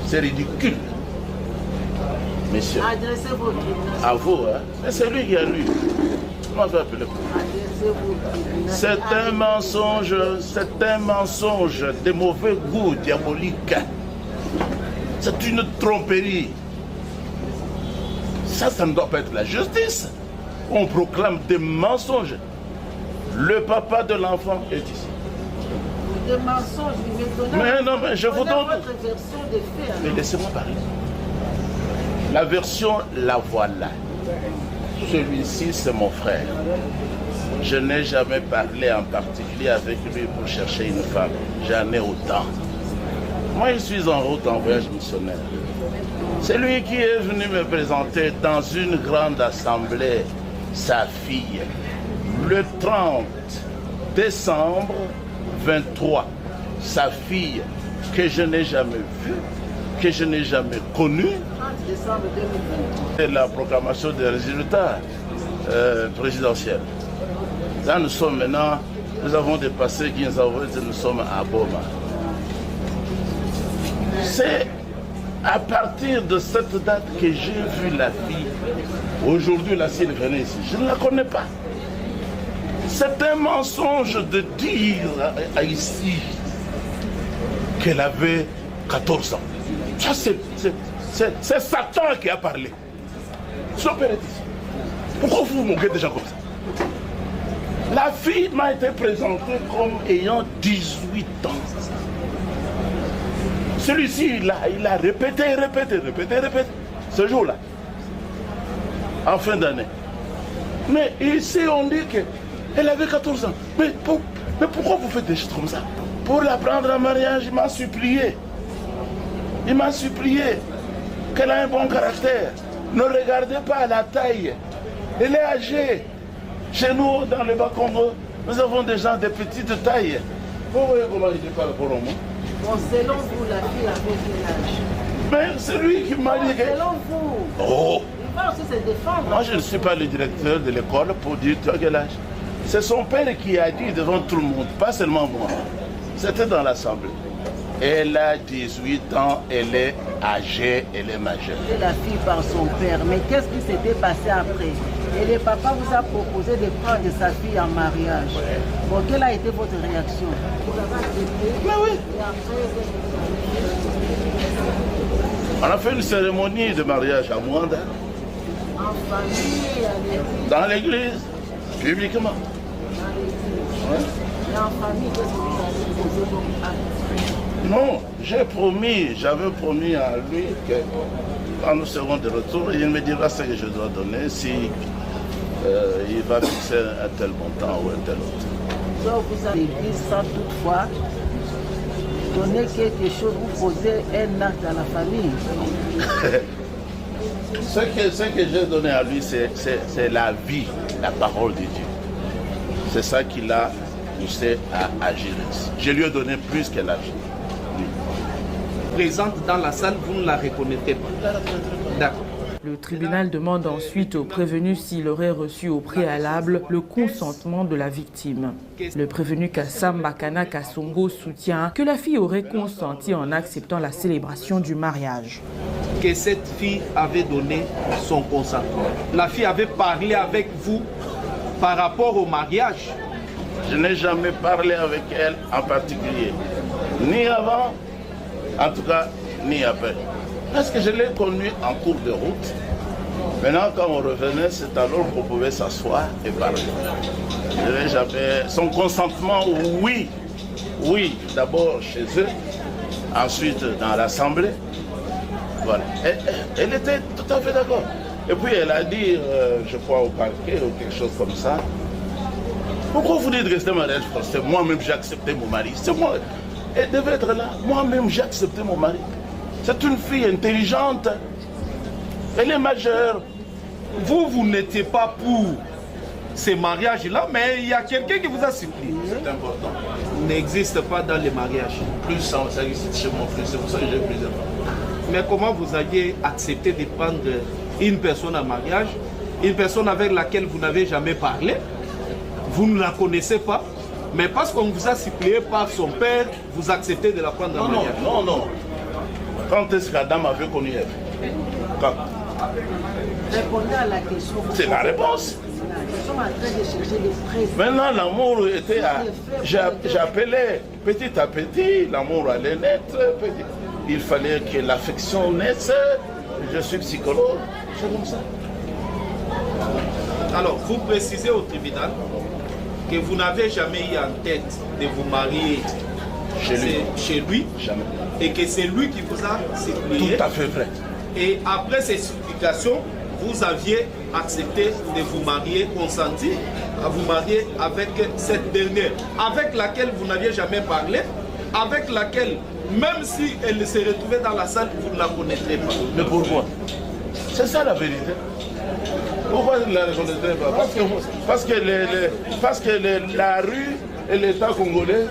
C'est ridicule. Messieurs. Adressez-vous. À vous, hein. Mais c'est lui qui a lu. Comment faire appeler? C'est un mensonge de mauvais goût diabolique. C'est une tromperie. Ça ne doit pas être la justice. On proclame des mensonges. Le papa de l'enfant est ici. Des mensonges, mais non, mais je vous donne votre version des faits. Mais laissez-moi parler. La version, la voilà. Celui-ci, c'est mon frère. Je n'ai jamais parlé en particulier avec lui pour chercher une femme. J'en ai autant. Moi, je suis en route en voyage missionnaire. C'est lui qui est venu me présenter dans une grande assemblée sa fille. Le 30 décembre 23, sa fille que je n'ai jamais vue, que je n'ai jamais connue. C'est la proclamation des résultats présidentiels. Là, nous sommes maintenant, nous avons dépassé 15 ans, nous sommes à Boma. C'est à partir de cette date que j'ai vu la fille. Aujourd'hui, la fille venait ici. Je ne la connais pas. C'est un mensonge de dire ici qu'elle avait 14 ans. Ça, c'est Satan qui a parlé. Son père est ici. Pourquoi vous moquez des gens comme ça? La fille m'a été présentée comme ayant 18 ans. Celui-ci, il a répété. Ce jour-là, en fin d'année. Mais ici, on dit qu'elle avait 14 ans. Mais pourquoi vous faites des choses comme ça? Pour la prendre en mariage, il m'a supplié. Qu'elle a un bon caractère. Ne regardez pas la taille. Elle est âgée. Chez nous, dans le Bas-Congo, nous avons des gens de petite taille. Vous voyez comment il parle pour moi? Bon, selon vous, la fille avait quel âge? Mais c'est lui qui m'a dit que... Selon vous. Oh! Il va aussi se défendre. Moi, je ne suis pas le directeur de l'école pour dire tu as quel âge. C'est son père qui a dit devant tout le monde, pas seulement moi. C'était dans l'assemblée. Elle a 18 ans, elle est âgée, elle est majeure. Et la fille par son père, mais qu'est-ce qui s'était passé après? Et le papa vous a proposé de prendre sa fille en mariage. Ouais. Bon, quelle a été votre réaction? Vous avez accepté? Mais oui. Et après, on a fait une cérémonie de mariage à Mwanda. En famille, à l'église? Dans l'église, publiquement. Dans l'église. Ouais. Et en famille, qu'est-ce que vous avez posé comme acte? Non, j'avais promis à lui que quand nous serons de retour, il me dira ce que je dois donner, si il va fixer un tel montant ou un tel autre. Donc vous avez dit sans toutefois donner quelque chose, vous posez un acte à la famille. Ce que j'ai donné à lui, c'est la vie, la parole de Dieu. C'est ça qui l'a poussé à agir. Je lui ai donné plus qu'elle a agi. Présente dans la salle, vous ne la reconnaissez pas. D'accord. Le tribunal demande ensuite au prévenu s'il aurait reçu au préalable le consentement de la victime. Le prévenu Kassam Makana Kassongo soutient que la fille aurait consenti en acceptant la célébration du mariage. Que cette fille avait donné son consentement. La fille avait parlé avec vous par rapport au mariage. Je n'ai jamais parlé avec elle en particulier, ni avant, en tout cas, ni après. Parce que je l'ai connue en cours de route. Maintenant, quand on revenait, c'est alors qu'on pouvait s'asseoir et parler. Je n'ai jamais... Son consentement, oui. Oui, d'abord chez eux, ensuite dans l'assemblée. Voilà. Elle était tout à fait d'accord. Et puis elle a dit, je crois au parquet ou quelque chose comme ça. Pourquoi vous dites rester mariage forcé? Moi-même j'ai accepté mon mari. C'est moi. Elle devait être là. Moi-même j'ai accepté mon mari. C'est une fille intelligente. Elle est majeure. Vous n'étiez pas pour ces mariages-là, mais il y a quelqu'un qui vous a supplié. C'est important. N'existe pas dans les mariages. Plus ça existe chez mon frère. C'est pour ça que j'ai plusieurs femmes. Mais comment vous aviez accepté de prendre une personne en mariage, une personne avec laquelle vous n'avez jamais parlé, vous ne la connaissez pas, mais parce qu'on vous a supplié par son père, vous acceptez de la prendre en mariage? Non. Quand est-ce qu'Adam avait connu Ève? Quand? Répondez à la question. C'est la réponse. Nous sommes en train de chercher des preuves. Maintenant, l'amour était à... J'appelais petit à petit, l'amour allait naître. Il fallait que l'affection naisse. Je suis psychologue. C'est comme ça. Alors, vous précisez au tribunal que vous n'avez jamais eu en tête de vous marier chez lui Jamais. Et que c'est lui qui vous a supplié. Tout à fait vrai. Et après ces supplications, vous aviez accepté de vous marier, consenti à vous marier avec cette dernière, avec laquelle vous n'aviez jamais parlé, avec laquelle, même si elle se retrouvait dans la salle, vous ne la connaîtrez pas. Mais pourquoi? C'est ça la vérité. Pourquoi vous ne la reconnaîtrez pas? Parce que la rue et l'État congolais